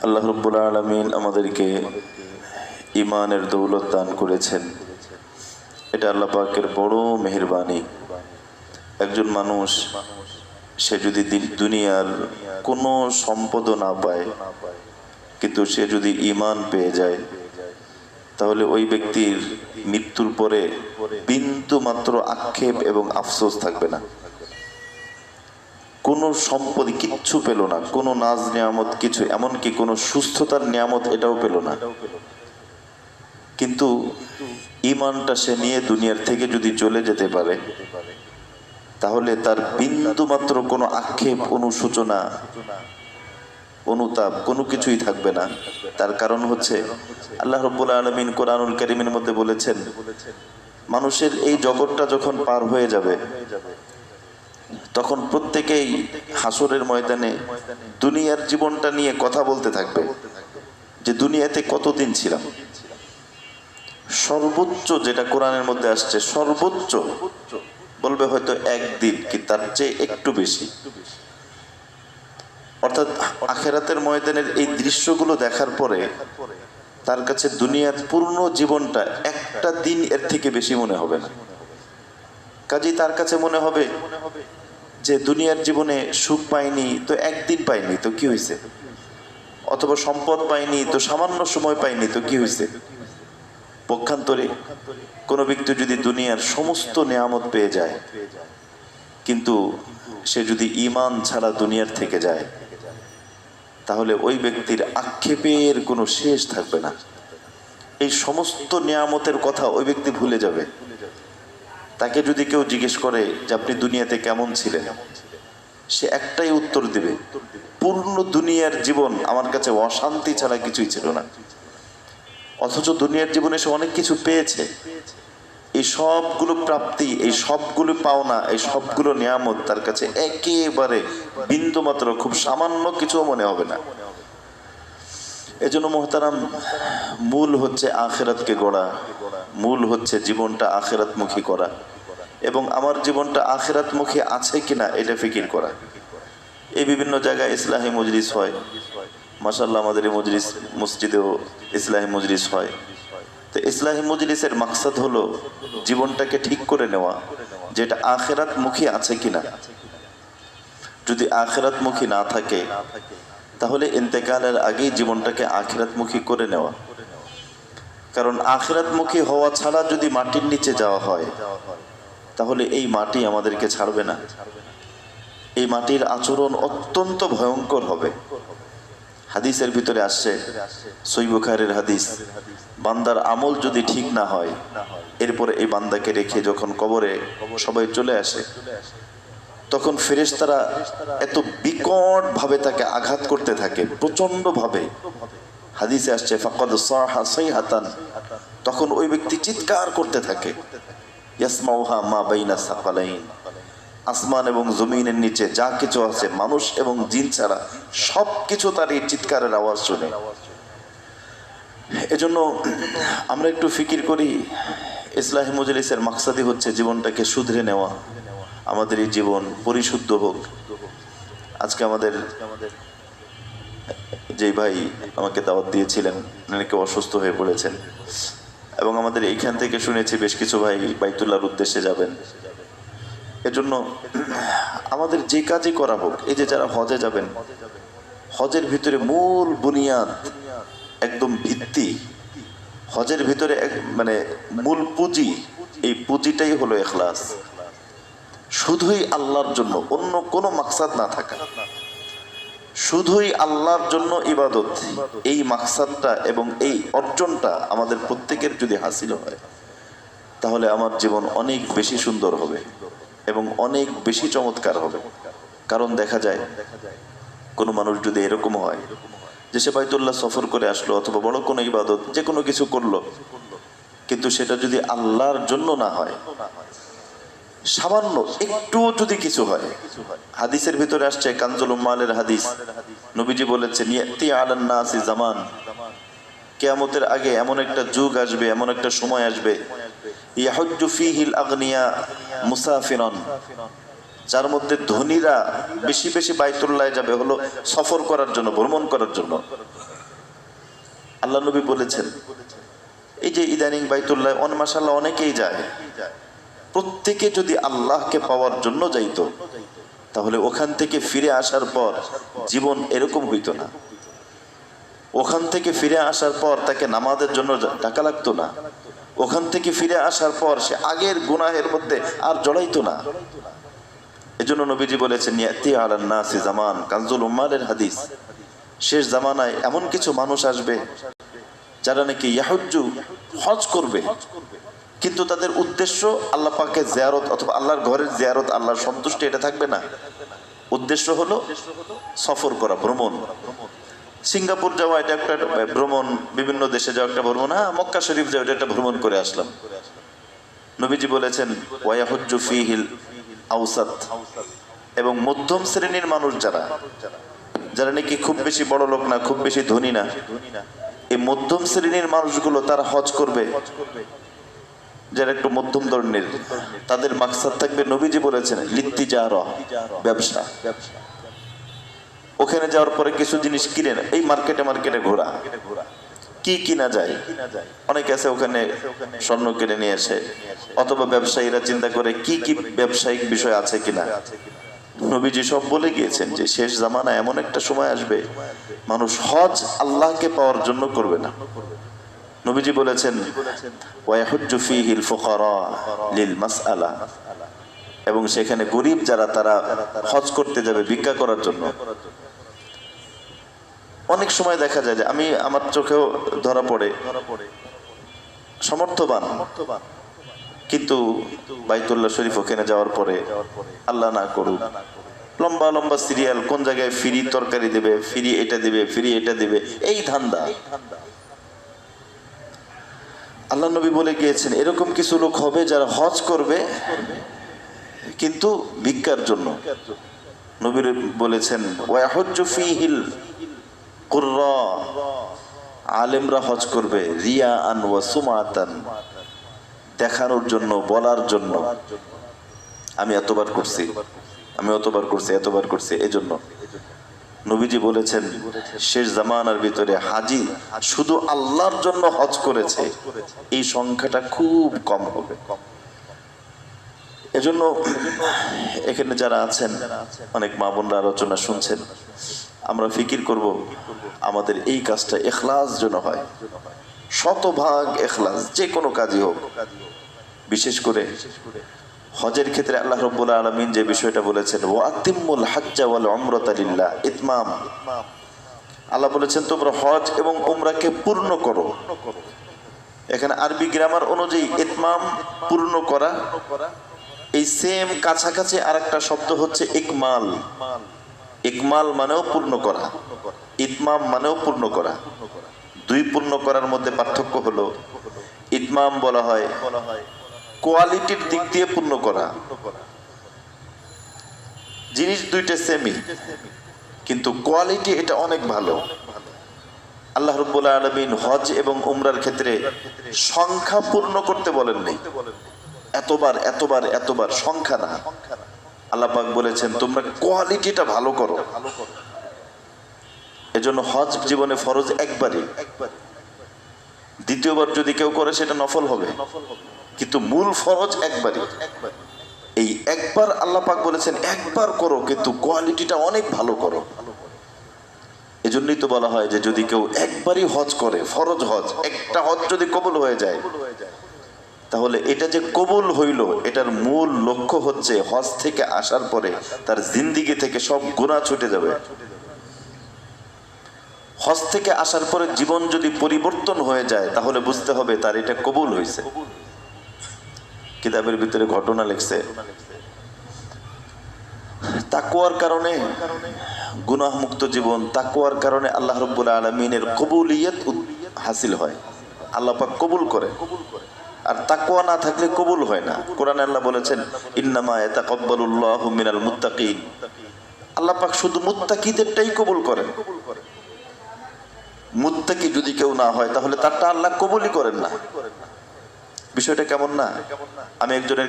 আল্লাহ রাব্বুল আলামিন আমাদেরকে ঈমানের দৌলত দান করেছেন। এটা আল্লাহ পাকের বড় মেহেরবানি। একজন মানুষ সে যদি দুনিয়ার কোনো সম্পদও না পায়, কিন্তু সে যদি ঈমান পেয়ে যায়, তাহলে ওই ব্যক্তির মৃত্যুর পরে বিন্দু মাত্র আক্ষেপ এবং আফসোস থাকবে না। কোনো সম্পত্তি কিচ্ছু পেল না, কোনো নাজ নিয়ামত কিছু, এমনকি কোনো সুস্থতার নিয়ামত এটাও পেল না, কিন্তু ঈমানটা সে নিয়ে দুনিয়ার থেকে যদি চলে যেতে পারে, তাহলে তার বিন্দু মাত্র কোনো আক্ষেপ, অনুশোচনা, অনুতাপ কোনো কিছুই থাকবে না। তার কারণ হচ্ছে আল্লাহ রাব্বুল আলামিন কোরআনুল কারীমের মধ্যে বলেছেন, মানুষের এই জগৎটা যখন পার হয়ে যাবে, তখন প্রত্যেকেই হাসরের ময়দানে দুনিয়ার জীবনটা নিয়ে কথা বলতে থাকবে, যে দুনিয়াতে কতদিন ছিলাম। সর্বোচ্চ যেটা কোরআনের মধ্যে আসছে, সর্বোচ্চ বলবে হয়তো একদিন, কি তার চেয়ে একটু বেশি। অর্থাৎ আখিরাতের ময়দানের এই দৃশ্যগুলো দেখার পরে তার কাছে দুনিয়ার পূর্ণ জীবনটা একটা দিন এর থেকে বেশি মনে হবে না। কাজেই তার কাছে মনে হবে যে দুনিয়ার জীবনে সুখ পাইনি তো একদিন পাইনি তো কি হয়েছে, অথবা সম্পদ পাইনি তো সামান্য সময় পাইনি তো কি হয়েছে। পক্ষান্তরে কোনো ব্যক্তি যদি দুনিয়ার সমস্ত নিয়ামত পেয়ে যায়, কিন্তু সে যদি ঈমান ছাড়া দুনিয়ার থেকে যায়, তাহলে ওই ব্যক্তির আক্ষেপের কোনো শেষ থাকবে না। এই সমস্ত নিয়ামতের কথা ওই ব্যক্তি ভুলে যাবে। তাকে যদি কেউ জিজ্ঞেস করে যে আপনি দুনিয়াতে কেমন ছিলেন, সে একটাই উত্তর দিবে, পূর্ণ দুনিয়ার জীবন আমার কাছে অশান্তি ছাড়া কিছুই ছিল না। অথচ দুনিয়ার জীবনে সে অনেক কিছু পেয়েছে। এই সবগুলো প্রাপ্তি, এই সবগুলো পাওনা, এই সবগুলো নিয়ামত তার কাছে একেবারে বিন্দু মাত্র, খুব সামান্য কিছু মনে হবে না। এজন্য মোহতারাম, মূল হচ্ছে আখিরাতকে গড়া, মূল হচ্ছে জীবনটা আখিরাতমুখী করা, এবং আমার জীবনটা আখিরাতমুখী আছে কিনা এটা ফিকির করা। এই বিভিন্ন জায়গায় ইসলাহি মজলিস হয়, মাশাআল্লাহ আমাদের এই মজলিস মসজিদেও ইসলাহি মজলিস হয়। তো ইসলাহি মজলিসের মাকসাদ হলো জীবনটাকে ঠিক করে নেওয়া, যেটা আখিরাতমুখী আছে কিনা। যদি আখিরাতমুখী না থাকে, তাহলে ইন্তেকালের আগেই জীবনটাকে আখিরাতমুখী করে নেওয়া। কারণ আখিরাতমুখী হওয়া ছাড়া যদি মাটির নিচে যাওয়া হয়, তাহলে এই মাটি আমাদেরকে ছাড়বে না। এই মাটির আচরণ অত্যন্ত ভয়ঙ্কর হবে। হাদিসের ভিতরে আসছে, সহিহ বুখারীর হাদিস, বান্দার আমল যদি ঠিক না হয়, এরপরে এই বান্দাকে রেখে যখন কবরে সবাই চলে আসে, তখন ফেরেশতারা এত বিকট ভাবে তাকে আঘাত করতে থাকে, প্রচন্ড ভাবে। হাদিসে আসছে ফাকাদ সাহা সাইহাতান, তখন ওই ব্যক্তি চিৎকার করতে থাকে, ইয়াসমাউহা মা বাইনা সাকালাইন, আসমান এবং জমিনের নিচে যা কিছু আছে, মানুষ এবং জিন ছাড়া সব কিছু তার এই চিৎকারের আওয়াজ শুনে। এজন্য আমরা একটু ফিকির করি, ইসলাহি মজলিসের মাকসাদই হচ্ছে জীবনটাকে শুধরে নেওয়া, আমাদের এই জীবন পরিশুদ্ধ হোক। আজকে আমাদের যে ভাই আমাকে দাওয়াত দিয়েছিলেন, অনেকে অসুস্থ হয়ে পড়েছেন, এবং আমাদের এইখান থেকে শুনেছি বেশ কিছু ভাই বাইতুল্লাহর উদ্দেশ্যে যাবেন। এজন্য আমাদের যে কাজই করা হোক, এই যে যারা হজে যাবেন, হজের ভিতরে মূল বুনিয়াদ, একদম ভিত্তি, হজের ভিতরে মানে মূল পুঁজি, এই পুঁজিটাই হলো ইখলাস। শুধুই আল্লাহর জন্য, অন্য কোনো মাকসাদ না থাকা, শুধুই আল্লাহর জন্য ইবাদত, এই মাকসাদটা এবং এই অর্জনটা আমাদের প্রত্যেকের যদি হাসিল হয়, তাহলে আমার জীবন অনেক বেশি সুন্দর হবে এবং অনেক বেশি চমৎকার হবে। কারণ দেখা যায় কোনো মানুষ যদি এরকম হয় যে সে বাইতুল্লাহ সফর করে আসলো, অথবা বড় কোনো ইবাদত যে কোনো কিছু করলো, কিন্তু সেটা যদি আল্লাহর জন্য না হয়, সামান্য একটুও যদি কিছু হয়, হাদিসের ভিতরে আসছে কানজুল উম্মালের হাদিস, নবীজি বলেছেন ইয়াতি আলান নাসি জামান, কিয়ামতের আগে এমন একটা যুগ আসবে, এমন একটা সময় আসবে, ইয়াহুজ্জু ফীহিল আগনিয়া মুসাফিরান, যার মধ্যে ধনীরা বেশি বেশি বাইতুল্লাহ যাবে, হলো সফর করার জন্য, ভ্রমণ করার জন্য, আল্লাহ নবী বলেছেন, এই যে ইদানিং বাইতুল্লাহ মাশাআল্লাহ অনেকেই যায়, প্রত্যেকে যদি আল্লাহকে পাওয়ার জন্য যাইতো তাহলে ওখান থেকে ফিরে আসার পর জীবন এরকম হইতো না। ওখান থেকে ফিরে আসার পর তাকে নামাজের জন্য টাকা লাগতো না। ওখান থেকে ফিরে আসার পর সে আগের গুনাহের মধ্যে আর জড়াইতো না। এজন্য নবীজি বলেছেন, ইয়াতি আলান নাসি জামান কানজুল উম্মালের হাদিস, শেষ জামানায় এমন কিছু মানুষ আসবে যারা নাকি ইয়াহুজ্জু হজ করবে, কিন্তু তাদের উদ্দেশ্য আল্লাহ পাকের জিয়ারত অথবা আল্লাহর ঘরের জিয়ারত, আল্লাহর সন্তুষ্টি এটা থাকবে না। উদ্দেশ্য হলো সফর করা, ভ্রমণ। সিঙ্গাপুর যাওয়া এটা একটা ভ্রমণ, বিভিন্ন দেশে যাওয়া একটা ভ্রমণ, হ্যাঁ মক্কা শরীফ যাওয়া এটা একটা ভ্রমণ করে আসলাম। নবীজি বলেছেন ওয়ায়াহুজ্জু ফিহিল আওসাত, এবং মধ্যম শ্রেণীর মানুষ যারা যারা নাকি খুব বেশি বড় লোক না, খুব বেশি ধনী না, এই মধ্যম শ্রেণীর মানুষগুলো তারা হজ করবে, যারা একটু মধ্যম ধরনের, তাদের মাকসাদ থাকবে নবীজি বলেছেন লিত্তিজারা, ব্যবসা। ওখানে যাওয়ার পরে কিছু জিনিস কিনে, এই মার্কেটে মার্কেটে ঘোরা, কি কিনা যায়। অনেকে আছে ওখানে স্বর্ণ কিনে নিয়ে আসে, অথবা ব্যবসায়ীরা চিন্তা করে কি কি ব্যবসায়িক বিষয় আছে কিনা। নবীজি সব বলে গিয়েছেন যে শেষ জামানা এমন একটা সময় আসবে মানুষ হজ আল্লাহকে পাওয়ার জন্য করবে না। নবীজি বলেছেন ওয়ায়াহুজ্জু ফীহিল ফুকারা লিল মাসআলা, এবং সেখানে গরিব যারা তারা হজ করতে যাবে ভিক্ষা করার জন্য। অনেক সময় দেখা যায় যে আমি আমার চোখেও ধরা পড়ে সমর্থবান, কিন্তু বাইতুল্লাহ শরীফ ওখানে যাওয়ার পরে আল্লাহ না করুক লম্বা লম্বা সিরিয়াল, কোন জায়গায় ফ্রি তরকারি দেবে, ফ্রি এটা দিবে, ফ্রি এটা দিবে, এই ধান্দা। আল্লাহ নবী বলে গিয়েছেন এরকম কিছু লোক হবে যারা হজ করবে কিন্তু ভিক্ষার জন্য। নবী বলেছেন ওয়াহুজ্জু ফীহিল কুররা, আলেমরা হজ করবে রিয়াআন ওয়া সুমাতান, দেখানোর জন্য, বলার জন্য আমি এতবার করছি, আমি অতবার করছি, এতবার করছি। এজন্য নবীজি বলেছেন শেষ জামানার ভিতরে হাজি শুধু আল্লাহর জন্য হজ করেছে এই সংখ্যাটা খুব কম হবে। এজন্য এখানে যারা আছেন অনেক মা বোনরা আলোচনা শুনছেন, আমরা ফিকির করব আমাদের এই কাজটা ইখলাস যেন হয়, শতভাগ ইখলাস, যে কোনো কাজই হোক। বিশেষ করে হজের ক্ষেত্রে আল্লাহ রাব্বুল আলামিন যে বিষয়টা বলেছেন ওয়াতিমুল হাজ্জা ওয়াল উমরাতা লিল্লাহ, ইতমাম। আল্লাহ বলেছেন তোমরা হজ এবং উমরাকে পূর্ণ করো। এখানে আরবি গ্রামার অনুযায়ী ইতমাম পূর্ণ করা, এই সেম কাছাকাছি আরেকটা শব্দ হচ্ছে ইকমাল। ইকমাল মানেও পূর্ণ করা, ইতমাম মানেও পূর্ণ করা। দুই পূর্ণ করার মধ্যে পার্থক্য হলো ইতমাম বলা হয় কোয়ালিটির দিক দিয়ে পূর্ণ করা, জিনিস দুইটা সেমই কিন্তু কোয়ালিটি এটা অনেক ভালো। আল্লাহ রাব্বুল আলামিন হজ এবং উমরার ক্ষেত্রে সংখ্যা পূর্ণ করতে বলেননি, এতবার এতবার এতবার সংখ্যা না। আল্লাহ পাক বলেছেন তোমরা কোয়ালিটিটা ভালো করো। এজন্য হজ জীবনে ফরজ একবারই, দ্বিতীয়বার যদি কেউ করে সেটা নফল হবে, কিন্তু মূল ফরজ একবারই। এই একবার আল্লাহ পাক বলেছেন একবার করো, কিন্তু কোয়ালিটিটা অনেক ভালো করো। এজন্যই তো বলা হয় যে যদি কেউ একবারই হজ করে, ফরজ হজ, একটা হজ যদি কবুল হয়ে যায়, তাহলে এটা যে কবুল হইল এটার মূল লক্ষ্য হচ্ছে হজ থেকে আসার পরে তার জিন্দিগি থেকে সব গুনাহ ছুটে যাবে। হজ থেকে আসার পরে জীবন যদি পরিবর্তন হয়ে যায় তাহলে বুঝতে হবে তার এটা কবুল হয়েছে। কিতাবের ভিতরে ঘটনা লিখছে তাকওয়ার কারণে গুনাহ মুক্ত জীবন, তাকওয়ার কারণে আল্লাহ রাব্বুল আলামিনের কবুলিয়ত হাসিল হয়, আল্লাহ পাক কবুল করে। আর তাকওয়া না থাকলে কবুল হয় না। কোরআনে আল্লাহ বলেছেন ইন্নামা ইয়াতাকাব্বালুল্লাহু মিনাল মুত্তাকিন, আল্লাহ পাক শুধু মুত্তাকিদেরটাই কবুল করেন। মুত্তাকি যদি কেউ না হয় তাহলে তারটা আল্লাহ কবুলই করেন না। বিষয়টা কেমন না? আমি একজনের